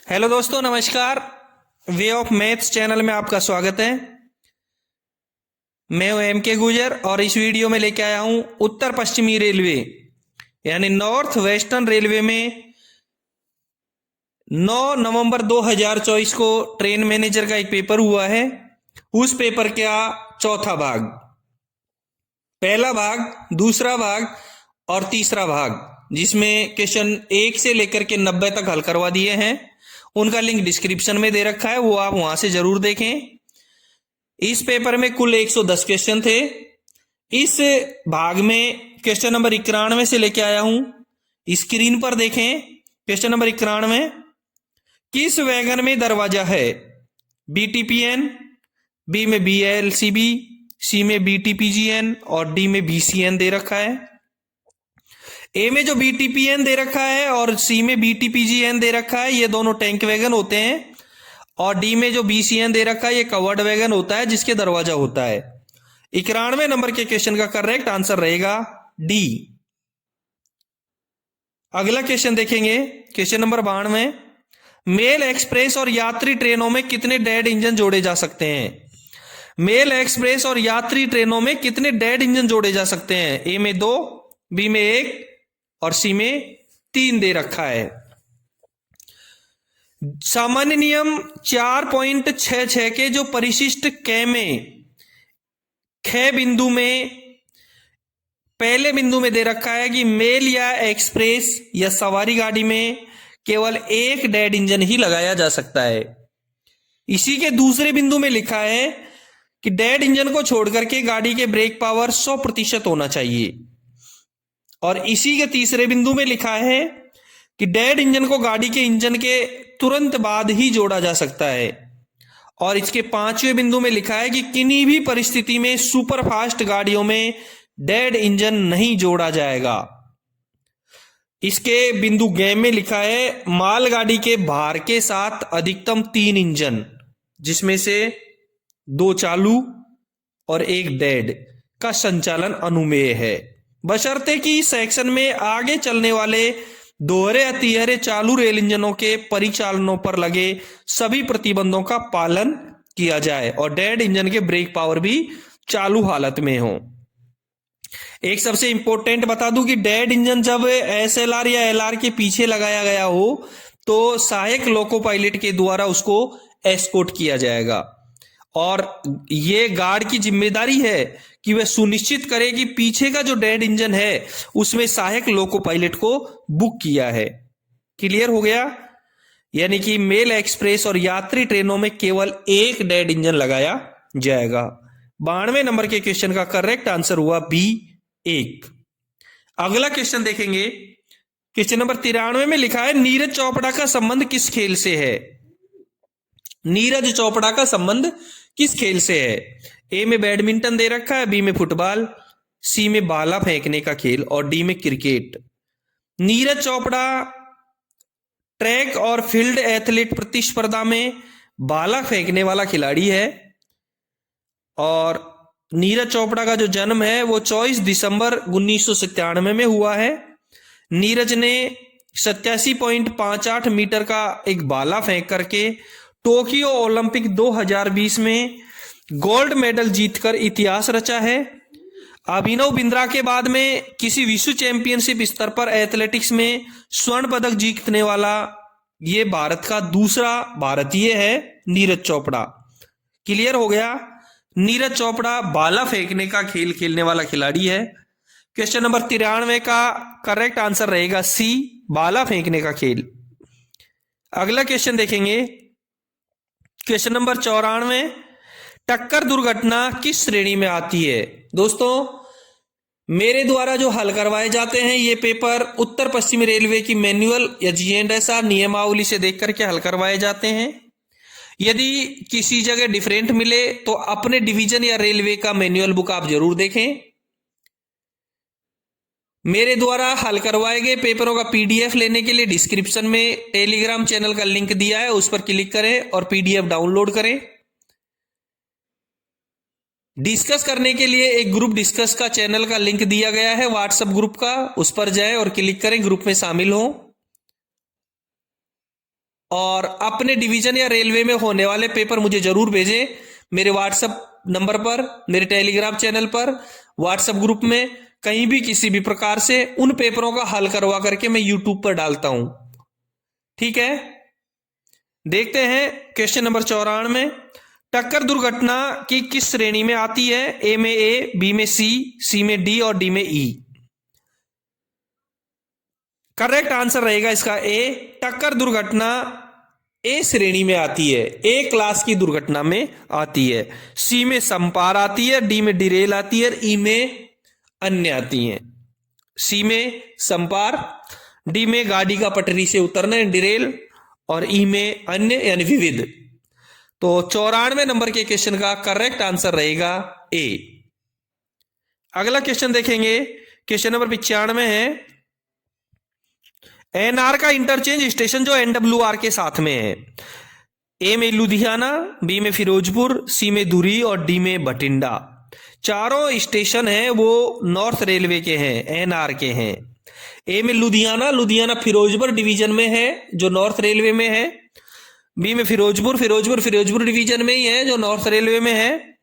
Hello दोस्तों, नमस्कार। Way of maths channel में आपका स्वागत है। मैं हूं एम के गुजर और इस वीडियो में लेके आया हूं उत्तर पश्चिमी रेलवे यानी नॉर्थ वेस्टर्न रेलवे में 9 नवंबर 2024 को ट्रेन मैनेजर का एक पेपर हुआ है। उस पेपर का चौथा भाग, पहला भाग, दूसरा भाग और तीसरा भाग, जिसमें क्वेश्चन 1 से लेकर के 90 तक हल करवा दिए हैं, उनका लिंक डिस्क्रिप्शन में दे रखा है, वो आप वहां से जरूर देखें। इस पेपर में कुल 110 क्वेश्चन थे। इस भाग में क्वेश्चन नंबर 91 से लेके आया हूं। स्क्रीन पर देखें। क्वेश्चन नंबर 91, किस वैगन में दरवाजा है? बीटीपीएन, बी में बीएलसीबी, सी में बीटीपीजीएन और डी में बीसीएन दे रखा है। ए में जो बीटीपीएन दे रखा है और सी में बीटीपीजीएन दे रखा है, ये दोनों टैंक वैगन होते हैं। और डी में जो बीसीएन दे रखा है, ये कवर्ड वैगन होता है जिसके दरवाजा होता है। 91 नंबर के क्वेश्चन का करेक्ट आंसर रहेगा डी। अगला क्वेश्चन देखेंगे। क्वेश्चन नंबर 92, मेल एक्सप्रेस और यात्री ट्रेनों में कितने डेड इंजन जोड़े जा सकते हैं? मेल एक्सप्रेस और यात्री ट्रेनों में कितने डेड इंजन जोड़े जा सकते हैं? ए में 2, बी में 1 और सी में 3 दे रखा है। सामान्य नियम 4.66 के जो परिशिष्ट क में ख बिंदु में पहले बिंदु में दे रखा है कि मेल या एक्सप्रेस या सवारी गाड़ी में केवल एक डेड इंजन ही लगाया जा सकता है। इसी के दूसरे बिंदु में लिखा है कि डेड इंजन को छोड़कर के गाड़ी के ब्रेक पावर 100% होना चाहिए। और इसी के तीसरे बिंदु में लिखा है कि डेड इंजन को गाड़ी के इंजन के तुरंत बाद ही जोड़ा जा सकता है। और इसके 5वें बिंदु में लिखा है कि किन्हीं भी परिस्थिति में सुपरफास्ट गाड़ियों में डेड इंजन नहीं जोड़ा जाएगा। इसके बिंदु ग में लिखा है मालगाड़ी के भार के साथ अधिकतम 3 इंजन, जिसमें से 2 चालू और 1 डेड का संचालन अनुमेय है, बशर्ते कि सेक्शन में आगे चलने वाले दोहरे या तिहरे चालू रेल इंजनों के परिचालनों पर लगे सभी प्रतिबंधों का पालन किया जाए और डेड इंजन के ब्रेक पावर भी चालू हालत में हो। एक सबसे इंपॉर्टेंट बता दूं कि डेड इंजन जब एसएलआर या एलआर के पीछे लगाया गया हो तो सहायक लोको पायलट के द्वारा उसको एस्कॉर्ट किया जाएगा और ये गार्ड की जिम्मेदारी है कि वह सुनिश्चित करे कि पीछे का जो डेड इंजन है उसमें सहायक लोको पायलट को बुक किया है। क्लियर हो गया? यानी कि मेल एक्सप्रेस और यात्री ट्रेनों में केवल एक डेड इंजन लगाया जाएगा। 92 नंबर के क्वेश्चन का करेक्ट आंसर हुआ बी 1। अगला क्वेश्चन देखेंगे। क्वेश्चन नंबर 93 में लिखा है नीरज चोपड़ा का संबंध किस खेल से है? नीरज चोपड़ा का संबंध किस खेल से है? ए में बैडमिंटन दे रखा है, बी में फुटबॉल, सी में भाला फेंकने का खेल और डी में क्रिकेट। नीरज चोपड़ा ट्रैक और फील्ड एथलीट प्रतिस्पर्धा में भाला फेंकने वाला खिलाड़ी है और नीरज चोपड़ा का जो जन्म है वो 24 दिसंबर 1997 में हुआ है। नीरज ने 87.58 मीटर का एक भाला फेंक करके टोक्यो ओलंपिक 2020 में गोल्ड मेडल जीतकर इतिहास रचा है। अभिनव बिंद्रा के बाद में किसी विश्व चैंपियनशिप स्तर पर एथलेटिक्स में स्वर्ण पदक जीतने वाला ये भारत का दूसरा भारतीय है नीरज चोपड़ा। क्लियर हो गया? नीरज चोपड़ा भाला फेंकने का खेल खेलने वाला खिलाड़ी है। क्वेश्चन नंबर 93 का करेक्ट आंसर रहेगा सी, भाला फेंकने का खेल। अगला क्वेश्चन देखेंगे। क्वेश्चन नंबर 94, टक्कर दुर्घटना किस श्रेणी में आती है? दोस्तों, मेरे द्वारा जो हल करवाए जाते हैं ये पेपर उत्तर पश्चिमी रेलवे की मैनुअल या जीएनडीएसआर नियमावली से देख करके हल करवाए जाते हैं। यदि किसी जगह डिफरेंट मिले तो अपने डिवीजन या रेलवे का मैनुअल बुक आप जरूर देखें। मेरे द्वारा हल करवाए गए पेपरों का पीडीएफ लेने के लिए डिस्क्रिप्शन में टेलीग्राम चैनल का लिंक दिया है, उस पर क्लिक करें और पीडीएफ डाउनलोड करें। डिस्कस करने के लिए एक ग्रुप डिस्कस का चैनल का लिंक दिया गया है व्हाट्सएप ग्रुप का, उस पर जाएं और क्लिक करें, ग्रुप में शामिल हों। और अपने डिवीजन या रेलवे में होने वाले पेपर मुझे जरूर भेजें मेरे व्हाट्सएप नंबर पर, मेरे टेलीग्राम चैनल पर, व्हाट्सएप ग्रुप में, कहीं भी किसी भी प्रकार से उन पेपरों का हल करवा करके मैं यूट्यूब पर डालता हूं। ठीक है, देखते हैं क्वेश्चन नंबर 94। टक्कर दुर्घटना की किस श्रेणी में आती है? ए में ए, बी में सी में डी और डी में ई। करेक्ट आंसर रहेगा इसका ए। टक्कर दुर्घटना ए श्रेणी में आती है, ए क्लास की दुर्घटना में आती है। सी में संपार आती है, डी में डिरेल आती है, ई में अन्य आती है। सी में संपार, डी में गाड़ी का पटरी से उतरना डिरेल, और ई में अन्य यानी विविध। तो 94 नंबर के क्वेश्चन का करेक्ट आंसर रहेगा ए। अगला क्वेश्चन देखेंगे, क्वेश्चन नंबर 95 है। एनआर का इंटरचेंज स्टेशन जो एनडब्ल्यूआर के साथ में है, ए में लुधियाना, बी में फिरोजपुर, सी में धुरी और डी में बठिंडा। चारों स्टेशन हैं वो नॉर्थ रेलवे के हैं, एनआर के हैं। ए में लुधियाना, लुधियाना फिरोजपुर डिवीजन में है जो नॉर्थ रेलवे में है। बी में फिरोजपुर, फिरोजपुर डिवीजन में ही है जो नॉर्थ रेलवे में है।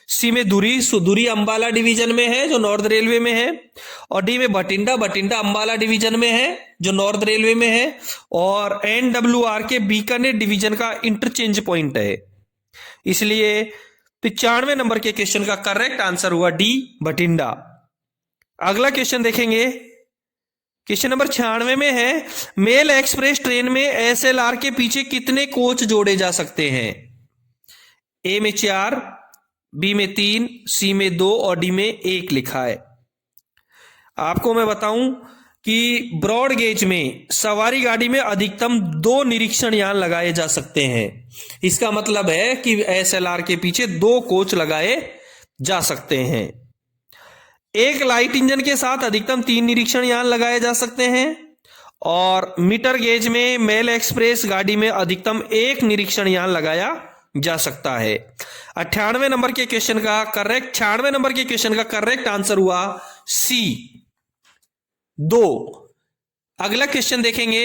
सी में धुरी, धुरी अंबाला डिवीजन में है जो नॉर्थ रेलवे में है। और डी में बठिंडा, बठिंडा अंबाला डिवीजन में है जो नॉर्थ रेलवे में है। और एनडब्ल्यूआर के बीकानेर डिवीजन का इंटरचेंज पॉइंट है। इसलिए 95 नंबर के क्वेश्चन का करेक्ट आंसर हुआ डी, बठिंडा। अगला क्वेश्चन देखेंगे, क्वेश्चन नंबर 96 में है। मेल एक्सप्रेस ट्रेन में एसएलआर के पीछे कितने कोच जोड़े जा सकते हैं? ए में 4, बी में 3, सी में 2 और डी में 1 लिखा है। आपको मैं बताऊं कि ब्रॉड गेज में सवारी गाड़ी में अधिकतम 2 निरीक्षण यान लगाए जा सकते हैं। इसका मतलब है कि एसएलआर के पीछे 2 कोच लगाए जा सकते हैं। एक लाइट इंजन के साथ अधिकतम 3 निरीक्षण यान लगाए जा सकते हैं। और मीटर गेज में मेल एक्सप्रेस गाड़ी में अधिकतम 1 निरीक्षण यान लगाया जा सकता है। 98 नंबर के क्वेश्चन का करेक्ट 96 नंबर के क्वेश्चन का करेक्ट आंसर हुआ सी, 2। अगला क्वेश्चन देखेंगे,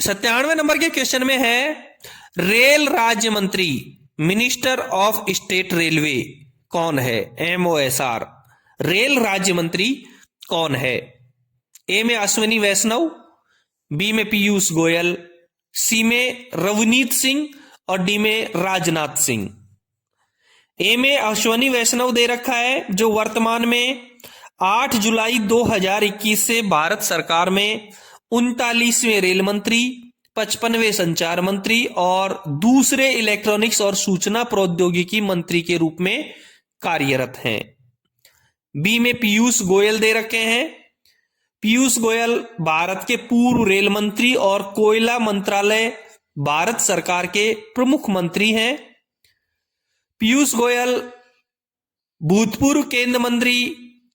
97 नंबर के क्वेश्चन में है। रेल राज्य मंत्री, मिनिस्टर ऑफ स्टेट रेलवे कौन है? MOSR, रेल राज्य मंत्री कौन है? ए में अश्विनी वैष्णव, बी में पीयूष गोयल, सी में रवनीत सिंह और डी में राजनाथ सिंह। ए में अश्विनी वैष्णव दे रखा है जो वर्तमान में 8 जुलाई 2021 से भारत सरकार में 39वें रेल मंत्री, 55वें संचार मंत्री और दूसरे इलेक्ट्रॉनिक्स और सूचना प्रौद्योगिकी मंत्री के रूप में कार्यरत हैं। बी में पीयूष गोयल दे रखे हैं। पीयूष गोयल भारत के पूर्व रेल मंत्री और कोयला मंत्रालय भारत सरकार के प्रमुख मंत्री हैं। पीयूष गोयल भूतपूर्व केंद्र मंत्री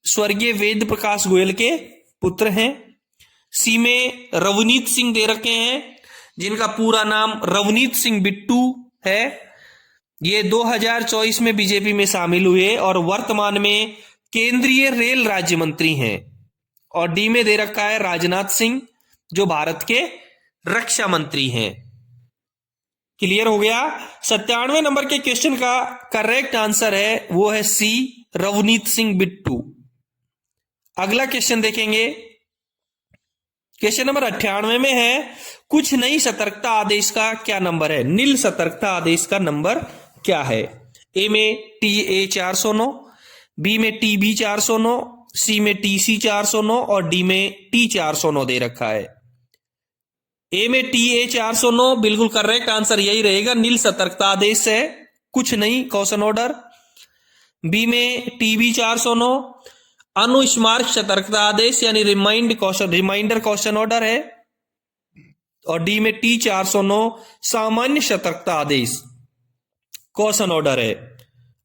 स्वर्गीय वेद प्रकाश गोयल के पुत्र हैं। सी में रवनीत सिंह दे रखे हैं जिनका पूरा नाम रवनीत सिंह बिट्टू है। ये 2024 में बीजेपी में शामिल हुए और वर्तमान में केंद्रीय रेल राज्य मंत्री हैं। और डी में दे रखा है राजनाथ सिंह जो भारत के रक्षा मंत्री हैं। क्लियर हो गया? 97 नंबर के क्वेश्चन का करेक्ट आंसर है वो है सी, रवनीत सिंह बिट्टू। अगला क्वेश्चन देखेंगे, क्वेश्चन नंबर 98 में है। कुछ नई सतर्कता आदेश का क्या नंबर है? नील सतर्कता आदेश का नंबर क्या है? ए में TA 409, बी में TB 409, सी में TC 409 और डी में T 409 दे रखा है। ए में TA 409 बिल्कुल करेक्ट आंसर यही रहेगा, नील सतर्कता आदेश है, कुछ नहीं कॉशन ऑर्डर। बी में TB 409 अनुस्मारक सतर्कता आदेश यानी रिमाइंडर कॉशन ऑर्डर है। और डी में T 409 सामान्य सतर्कता आदेश कॉशन ऑर्डर है।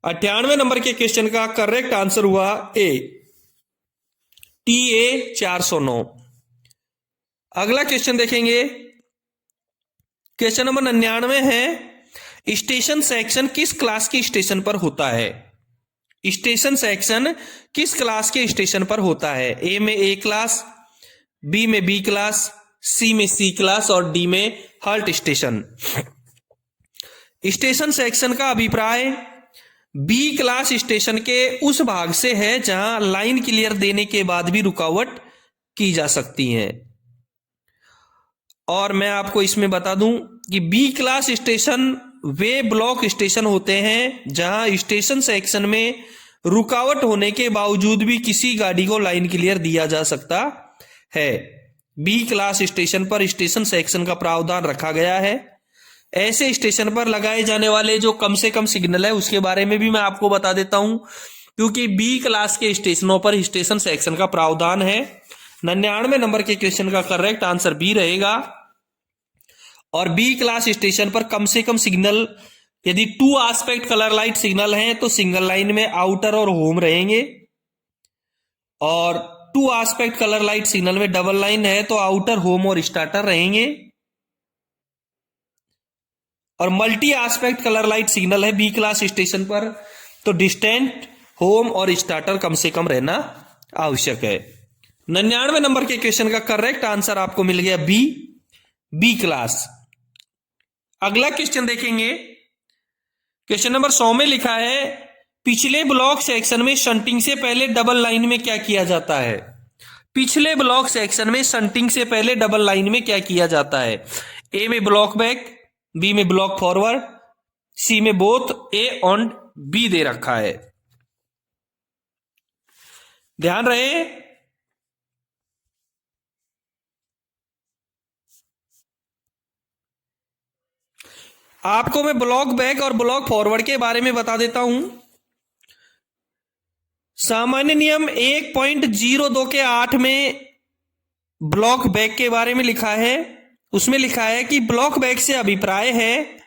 98 नंबर के क्वेश्चन का करेक्ट आंसर हुआ ए, TA 409। अगला क्वेश्चन देखेंगे, क्वेश्चन नंबर 99 है। स्टेशन सेक्शन किस क्लास के स्टेशन पर होता है? स्टेशन सेक्शन किस क्लास के स्टेशन पर होता है? ए में A क्लास, बी में B क्लास, सी में सी क्लास और डी में हल्ट स्टेशन। स्टेशन सेक्शन का अभिप्राय बी क्लास स्टेशन के उस भाग से है जहां लाइन क्लियर देने के बाद भी रुकावट की जा सकती है। और मैं आपको इसमें बता दूं कि बी क्लास स्टेशन वे ब्लॉक स्टेशन होते हैं जहां स्टेशन सेक्शन में रुकावट होने के बावजूद भी किसी गाड़ी को लाइन क्लियर दिया जा सकता है। बी क्लास स्टेशन पर स्टेशन सेक्शन का प्रावधान रखा गया है। ऐसे स्टेशन पर लगाए जाने वाले जो कम से कम सिग्नल है उसके बारे में भी मैं आपको बता देता हूं, क्योंकि बी क्लास के स्टेशनों पर स्टेशन सेक्शन का प्रावधान है। 99 नंबर के क्वेश्चन का करेक्ट आंसर बी रहेगा। और बी क्लास स्टेशन पर कम से कम सिग्नल यदि 2 आस्पेक्ट कलर लाइट सिग्नल हैं तो सिंगल लाइन में आउटर और होम रहेंगे, और 2 आस्पेक्ट कलर लाइट सिग्नल में डबल लाइन है तो आउटर, होम और स्टार्टर रहेंगे। और multi aspect colour light signal है बी क्लास स्टेशन पर तो डिस्टेंट, होम और स्टार्टर कम से कम रहना आवश्यक है। 99 नंबर के क्वेश्चन का करेक्ट आंसर आपको मिल गया बी क्लास। अगला क्वेश्चन देखेंगे। क्वेश्चन नंबर 100 में लिखा है पिछले ब्लॉक सेक्शन में शंटिंग से पहले डबल लाइन में क्या किया जाता है। पिछले ब्लॉक सेक्शन में शंटिंग से पहले डबल लाइन में क्या किया जाता है। ए में ब्लॉक बैक, बी में ब्लॉक फॉरवर्ड, सी में बोथ ए एंड बी दे रखा है। ध्यान रहे आपको मैं ब्लॉक बैक और ब्लॉक फॉरवर्ड के बारे में बता देता हूं। सामान्य नियम 1.02 के 8 में ब्लॉक बैक के बारे में लिखा है। उसमें लिखा है कि ब्लॉक बैक से अभिप्राय है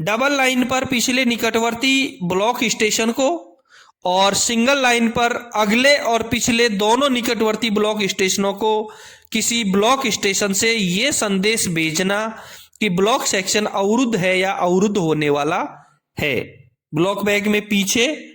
डबल लाइन पर पिछले निकटवर्ती ब्लॉक स्टेशन को और सिंगल लाइन पर अगले और पिछले दोनों निकटवर्ती ब्लॉक स्टेशनों को किसी ब्लॉक स्टेशन से यह संदेश भेजना कि ब्लॉक सेक्शन अवरुद्ध है या अवरुद्ध होने वाला है। ब्लॉक बैक में पीछे,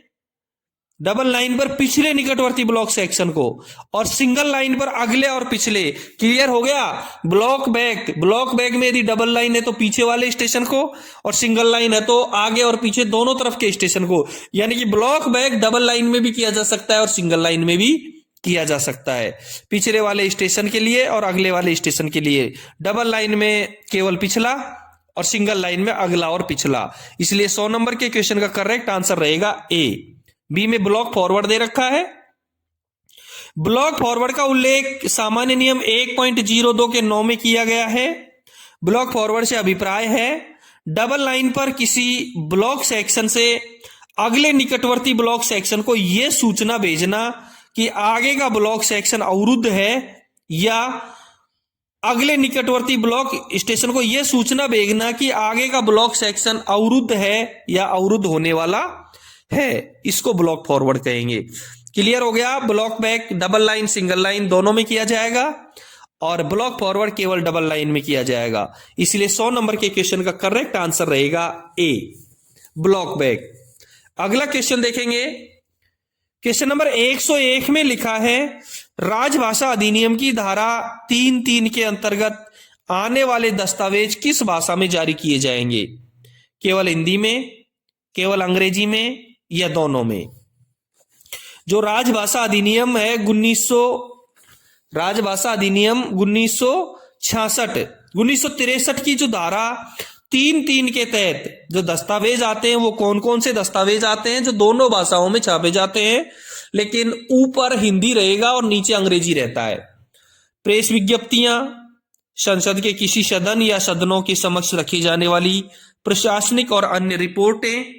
डबल लाइन पर पिछले निकटवर्ती ब्लॉक सेक्शन को और सिंगल लाइन पर अगले और पिछले। क्लियर हो गया। ब्लॉक बैक में यदि डबल लाइन है तो पीछे वाले स्टेशन को और सिंगल लाइन है तो आगे और पीछे दोनों तरफ के स्टेशन को। यानी कि ब्लॉक बैक डबल लाइन में भी किया जा सकता है और सिंगल लाइन में भी किया जा सकता है। पिछले वाले स्टेशन के लिए और अगले वाले स्टेशन के लिए। डबल लाइन में केवल पिछला और सिंगल लाइन में अगला और पिछला। इसलिए 100 नंबर के क्वेश्चन का करेक्ट आंसर रहेगा ए। बी में ब्लॉक फॉरवर्ड दे रखा है। ब्लॉक फॉरवर्ड का उल्लेख सामान्य नियम 1.02 के 9 में किया गया है। ब्लॉक फॉरवर्ड से अभिप्राय है डबल लाइन पर किसी ब्लॉक सेक्शन से अगले निकटवर्ती ब्लॉक सेक्शन को यह सूचना भेजना कि आगे का ब्लॉक सेक्शन अवरुद्ध है, या अगले निकटवर्ती ब्लॉक स्टेशन को यह सूचना भेजना कि आगे का ब्लॉक सेक्शन अवरुद्ध है या अवरुद्ध होने वाला है। इसको ब्लॉक फॉरवर्ड कहेंगे। क्लियर हो गया। Block back double line single line दोनों में किया जाएगा और ब्लॉक फॉरवर्ड केवल डबल लाइन में किया जाएगा। इसलिए 100 नंबर के क्वेश्चन का करेक्ट आंसर रहेगा ए, ब्लॉक बैक। अगला क्वेश्चन देखेंगे। क्वेश्चन नंबर 101 में लिखा है राजभाषा अधिनियम की धारा 3(3) के अंतर्गत आने वाले दस्तावेज किस भाषा में जारी किए जाएंगे। केवल हिंदी में, केवल अंग्रेजी में या दोनों में। जो राजभाषा अधिनियम है 1963 की जो धारा 3(3) के तहत जो दस्तावेज आते हैं वो कौन कौन से दस्तावेज आते हैं जो दोनों भाषाओं में छापे जाते हैं, लेकिन ऊपर हिंदी रहेगा और नीचे अंग्रेजी रहता है। प्रेस विज्ञप्तियां, संसद के किसी सदन या सदनों के समक्ष रखी जाने वाली प्रशासनिक और अन्य रिपोर्टें,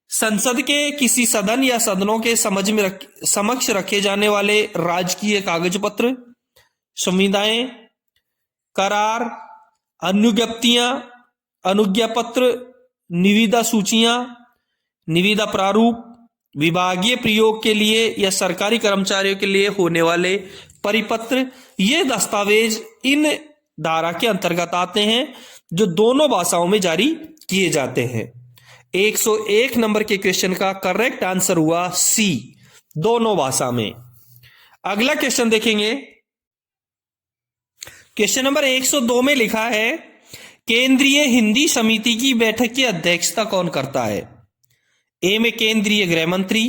संसद के किसी सदन या सदनों के समक्ष रखे जाने वाले राजकीय कागज पत्र, संविदाएं, करार, अनुज्ञप्तियां, अनुज्ञा पत्र, निविदा सूचियां, निविदा प्रारूप, विभागीय प्रयोग के लिए या सरकारी कर्मचारियों के लिए होने वाले परिपत्र, ये दस्तावेज इन धारा के अंतर्गत आते हैं जो दोनों भाषाओं में जारी किए जाते हैं। 101 नंबर के क्वेश्चन का करेक्ट आंसर हुआ सी, दोनों भाषा में। अगला क्वेश्चन देखेंगे। क्वेश्चन नंबर 102 में लिखा है केंद्रीय हिंदी समिति की बैठक की अध्यक्षता कौन करता है? ए में केंद्रीय गृह मंत्री,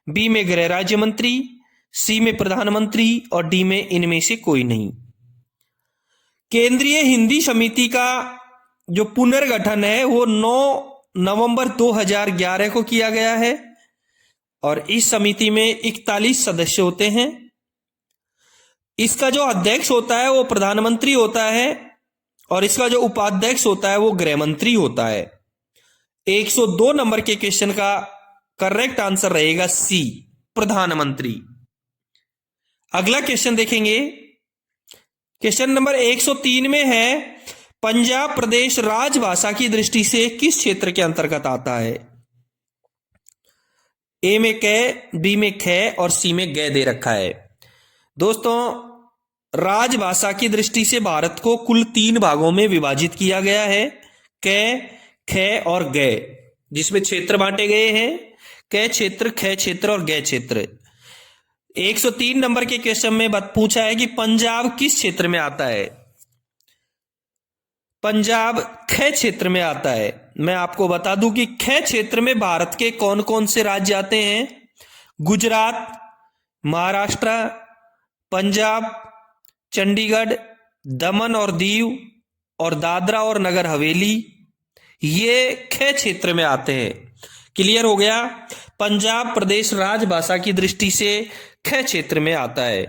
बी में गृह राज्य मंत्री, सी में प्रधानमंत्री और डी में इनमें से कोई नहीं। केंद्रीय हिंदी समिति का जो पुनर्गठन है वो 9 नवंबर 2011 को किया गया है और इस समिति में 41 सदस्य होते हैं। इसका जो अध्यक्ष होता है वो प्रधानमंत्री होता है और इसका जो उपाध्यक्ष होता है वो गृह मंत्री होता है। 102 नंबर के क्वेश्चन का करेक्ट आंसर रहेगा सी, प्रधानमंत्री। अगला क्वेश्चन देखेंगे। क्वेश्चन नंबर 103 में है पंजाब प्रदेश राजभाषा की दृष्टि से किस क्षेत्र के अंतर्गत आता है? ए में कै, बी में खे और सी में गै दे रखा है। दोस्तों, राजभाषा की दृष्टि से भारत को कुल 3 भागों में विभाजित किया गया है, कै, खे और गै, जिसमें क्षेत्र बांटे गए हैं कै क्षेत्र, खे क्षेत्र और गै क्षेत्र। 103 नंबर के क्वेश्चन में पूछा है कि पंजाब किस क्षेत्र में आता है? पंजाब खे क्षेत्र में आता है। मैं आपको बता दूं कि खे क्षेत्र में भारत के कौन कौन से राज्य आते हैं? गुजरात, महाराष्ट्र, पंजाब, चंडीगढ़, दमन और दीव और दादरा और नगर हवेली, ये खे क्षेत्र में आते हैं। क्लियर हो गया? पंजाब प्रदेश राजभाषा की दृष्टि से खे क्षेत्र में आता है।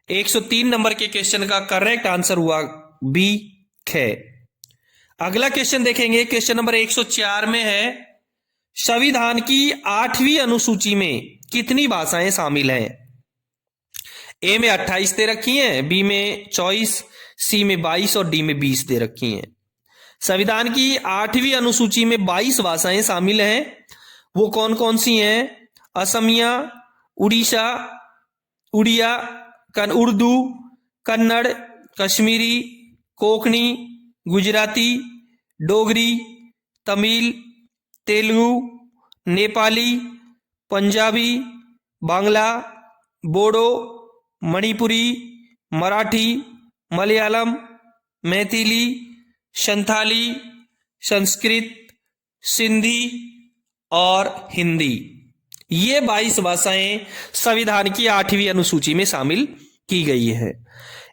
103 नंबर के क्वेश्चन का करेक्ट आंसर हुआ बी, खे। अगला क्वेश्चन देखेंगे। क्वेश्चन नंबर 104 में है संविधान की 8वीं अनुसूची में कितनी भाषाएं शामिल हैं? ए में 28 दे रखी हैं, बी में 24, सी में 22 और डी में 20 दे रखी हैं। संविधान की 8वीं अनुसूची में 22 भाषाएं शामिल हैं। वो कौन कौन सी हैं? असमिया, उड़ीसा, उड़िया, उर्दू, कन्नड़, कश्मीरी, कोंकणी, गुजराती, डोगरी, तमिल, तेलुगु, नेपाली, पंजाबी, बांग्ला, बोडो, मणिपुरी, मराठी, मलयालम, मैथिली, संथाली, संस्कृत, सिंधी और हिंदी। ये 22 भाषाएं संविधान की 8वीं अनुसूची में शामिल की गई है।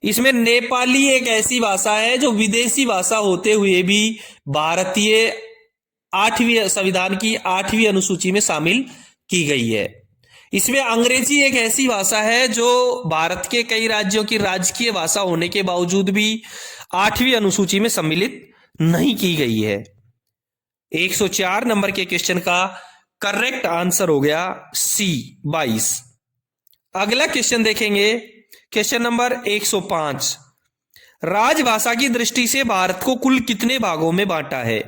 इसमें नेपाली एक ऐसी भाषा है जो विदेशी भाषा होते हुए भी भारतीय 8वीं संविधान की 8वीं अनुसूची में शामिल की गई है। इसमें अंग्रेजी एक ऐसी भाषा है जो भारत के कई राज्यों की राजकीय भाषा होने के बावजूद भी 8वीं अनुसूची में सम्मिलित नहीं की गई है। 104 नंबर के क्वेश्चन का करेक्ट आंसर हो गया सी, 22। अगला क्वेश्चन देखेंगे। क्वेश्चन नंबर 105, राजभाषा की दृष्टि से भारत को कुल कितने भागों में बांटा है?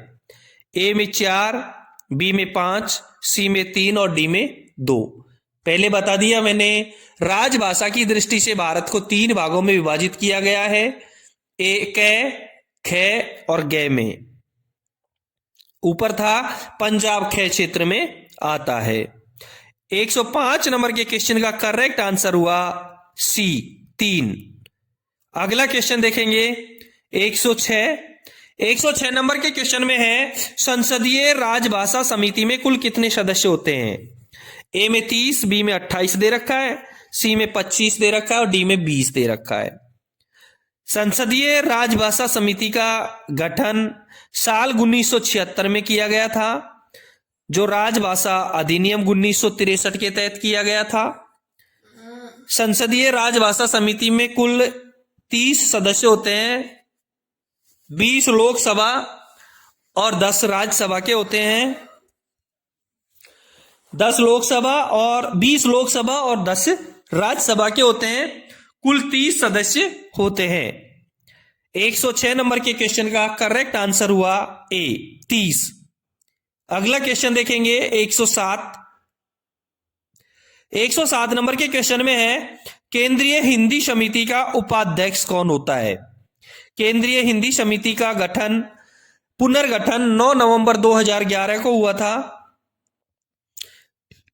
ए में 4, बी में 5, सी में 3 और डी में 2। पहले बता दिया मैंने, राजभाषा की दृष्टि से भारत को 3 भागों में विभाजित किया गया है, ए कै, खे और गै में। ऊपर था पंजाब खे क्षेत्र में आता है। 105 नंबर के क्वेश्चन का करेक्ट आंसर हुआ सी, 3। अगला क्वेश्चन देखेंगे। 106 नंबर के क्वेश्चन में है संसदीय राजभाषा समिति में कुल कितने सदस्य होते हैं? ए में 30, बी में 28 दे रखा है, सी में 25 दे रखा है और डी में 20 दे रखा है। संसदीय राजभाषा समिति का गठन साल 1976 में किया गया था, जो राजभाषा अधिनियम 1963 के तहत किया गया था। संसदीय राजभाषा समिति में कुल 30 सदस्य होते हैं, 20 लोकसभा और 10 राज्यसभा के होते हैं। 10 लोकसभा और 20 लोकसभा और 10 राज्यसभा के होते हैं। कुल 30 सदस्य होते हैं। 106 नंबर के क्वेश्चन का करेक्ट आंसर हुआ ए, 30। अगला क्वेश्चन देखेंगे। 107 नंबर के क्वेश्चन में है केंद्रीय हिंदी समिति का उपाध्यक्ष कौन होता है? केंद्रीय हिंदी समिति का पुनर्गठन 9 नवंबर 2011 को हुआ था।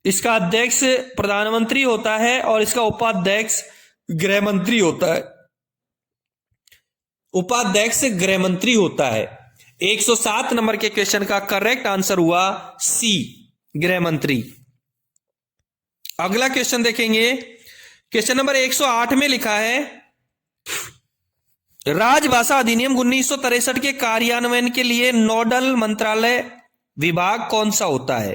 इसका अध्यक्ष प्रधानमंत्री होता है और इसका उपाध्यक्ष गृह मंत्री होता है। उपाध्यक्ष गृह मंत्री होता है। 107 नंबर के क्वेश्चन का करेक्ट आंसर हुआ सी, गृह मंत्री। अगला क्वेश्चन देखेंगे, क्वेश्चन नंबर 108 में लिखा है राजभाषा अधिनियम 1963 के कार्यान्वयन के लिए नोडल मंत्रालय विभाग कौन सा होता है?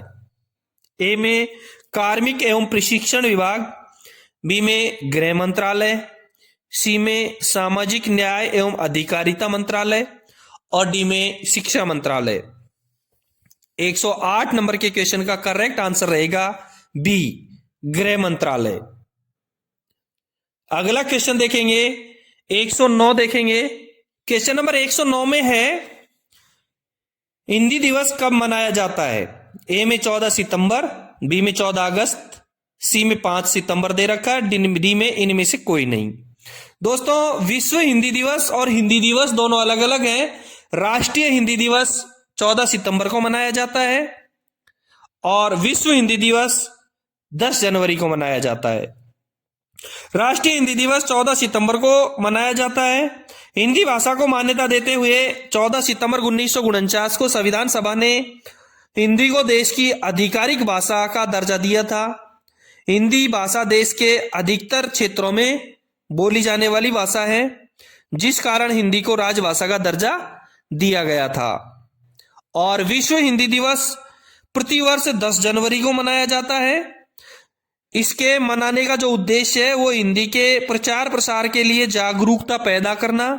ए में कार्मिक एवं प्रशिक्षण विभाग, बी में गृह मंत्रालय, सी में सामाजिक न्याय एवं अधिकारिता मंत्रालय और डी में शिक्षा मंत्रालय। 108 नंबर के क्वेश्चन का करेक्ट आंसर रहेगा बी, गृह मंत्रालय। अगला क्वेश्चन देखेंगे 109 देखेंगे। क्वेश्चन नंबर 109 में है हिंदी दिवस कब मनाया जाता है? ए में 14 सितंबर, बी में 14 अगस्त, सी में 5 सितंबर दे रखा है, डी में इनमें से कोई नहीं। दोस्तों, विश्व हिंदी दिवस और हिंदी दिवस दोनों अलग अलग हैं। राष्ट्रीय हिंदी दिवस 14 सितंबर को मनाया जाता है और विश्व हिंदी दिवस 10 जनवरी को मनाया जाता है। राष्ट्रीय हिंदी दिवस 14 सितंबर को मनाया जाता है। हिंदी भाषा को मान्यता देते हुए 14 सितंबर 1949 को संविधान सभा ने हिंदी को देश की आधिकारिक भाषा का दर्जा दिया था। हिंदी भाषा देश के अधिकतर क्षेत्रों में बोली जाने वाली भाषा है, जिस कारण हिंदी को राजभाषा का दर्जा दिया गया था। और विश्व हिंदी दिवस प्रतिवर्ष 10 जनवरी को मनाया जाता है। इसके मनाने का जो उद्देश्य है वो हिंदी के प्रचार प्रसार के लिए जागरूकता पैदा करना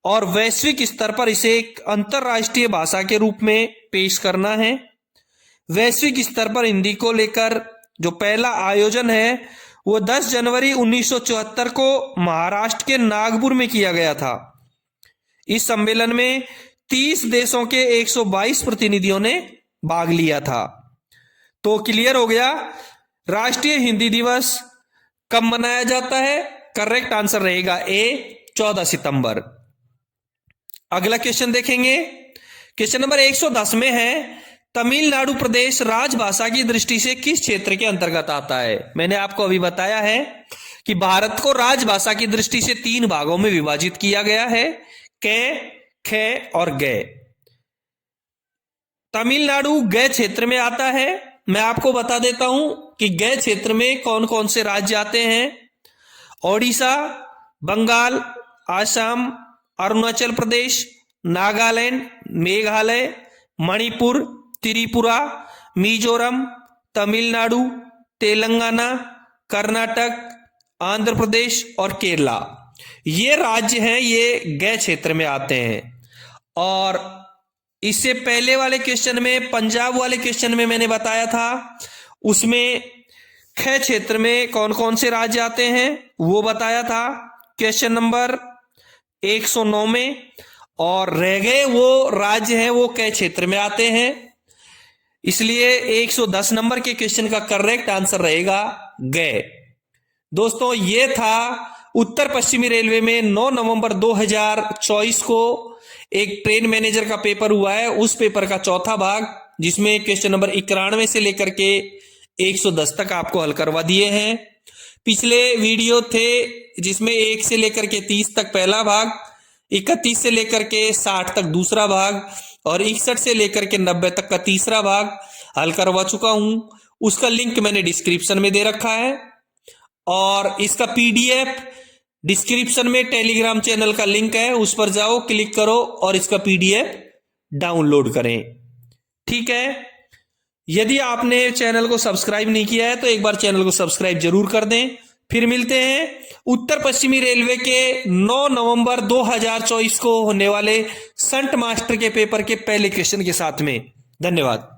और वैश्विक स्तर पर इसे एक अंतर्राष्ट्रीय भाषा के रूप में पेश करना है। वैश्विक स्तर पर हिंदी को लेकर जो पहला आयोजन है वो 10 जनवरी 1974 को महाराष्ट्र के नागपुर में किया गया था। इस सम्मेलन में 30 देशों के 122 प्रतिनिधियों ने भाग लिया था। तो क्लियर हो गया राष्ट्रीय हिंदी दिवस कब मनाया जाता है। करेक्ट आंसर रहेगा ए, 14 सितंबर। अगला क्वेश्चन देखेंगे, क्वेश्चन नंबर 110 में है तमिलनाडु प्रदेश राजभाषा की दृष्टि से किस क्षेत्र के अंतर्गत आता है? मैंने आपको अभी बताया है कि भारत को राजभाषा की दृष्टि से 3 भागों में विभाजित किया गया है, क, ख और ग। तमिलनाडु ग क्षेत्र में आता है। मैं आपको बता देता हूं कि ग क्षेत्र में कौन कौन से राज्य आते हैं। ओडिशा, बंगाल, आसाम, अरुणाचल प्रदेश, नागालैंड, मेघालय, मणिपुर, त्रिपुरा, मिजोरम, तमिलनाडु, तेलंगाना, कर्नाटक, आंध्र प्रदेश और केरला, ये राज्य हैं, ये ग क्षेत्र में आते हैं। और इससे पहले वाले क्वेश्चन में, पंजाब वाले क्वेश्चन में मैंने बताया था, उसमें ख क्षेत्र में कौन कौन से राज्य आते हैं वो बताया था क्वेश्चन नंबर 109 में, और रह गए वो राज्य हैं वो क क्षेत्र में आते हैं। इसलिए 110 नंबर के क्वेश्चन का करेक्ट आंसर रहेगा ग। दोस्तों, ये था उत्तर पश्चिमी रेलवे में 9 नवंबर 2024 को एक ट्रेन मैनेजर का पेपर हुआ है, उस पेपर का चौथा भाग, जिसमें क्वेश्चन नंबर 91 से लेकर के 110 तक आपको हल करवा दिए हैं। पिछले वीडियो थे जिसमें 1 से लेकर के 30 तक पहला भाग, 31 से लेकर के 60 तक दूसरा भाग और 61 से लेकर के 90 तक का तीसरा भाग हल करवा चुका हूं। उसका लिंक मैंने डिस्क्रिप्शन में दे रखा है और इसका पीडीएफ डिस्क्रिप्शन में टेलीग्राम चैनल का लिंक है, उस पर जाओ, क्लिक करो और इसका पीडीएफ डाउनलोड करें। ठीक है, यदि आपने चैनल को सब्सक्राइब नहीं किया है तो एक बार चैनल को सब्सक्राइब जरूर कर दें। फिर मिलते हैं उत्तर पश्चिमी रेलवे के 9 नवंबर 2024 को होने वाले संट मास्टर के पेपर के पहले क्वेश्चन के साथ में। धन्यवाद।